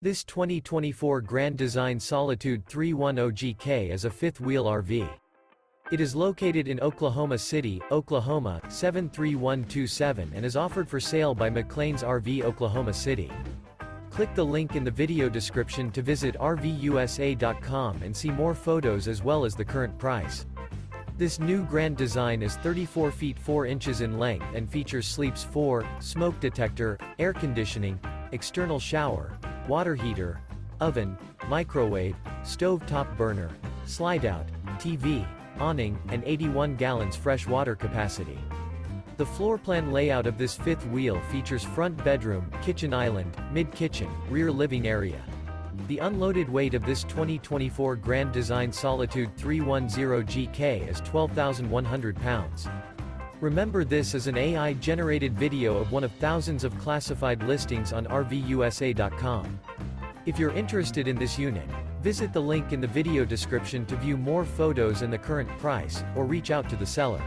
This 2024 Grand Design Solitude 310GK is a fifth-wheel RV. It is located in Oklahoma City, Oklahoma, 73127 and is offered for sale by McClain's RV Oklahoma City. Click the link in the video description to visit RVUSA.com and see more photos as well as the current price. This new Grand Design is 34 feet 4 inches in length and features sleeps 4, smoke detector, air conditioning, external shower, water heater, oven, microwave, stove top burner, slide-out, TV, awning, and 81 gallons fresh water capacity. The floor plan layout of this fifth wheel features front bedroom, kitchen island, mid-kitchen, rear living area. The unloaded weight of this 2024 Grand Design Solitude 310GK is 12,100 pounds. Remember, this is an AI-generated video of one of thousands of classified listings on RVUSA.com. If you're interested in this unit, visit the link in the video description to view more photos and the current price, or reach out to the seller.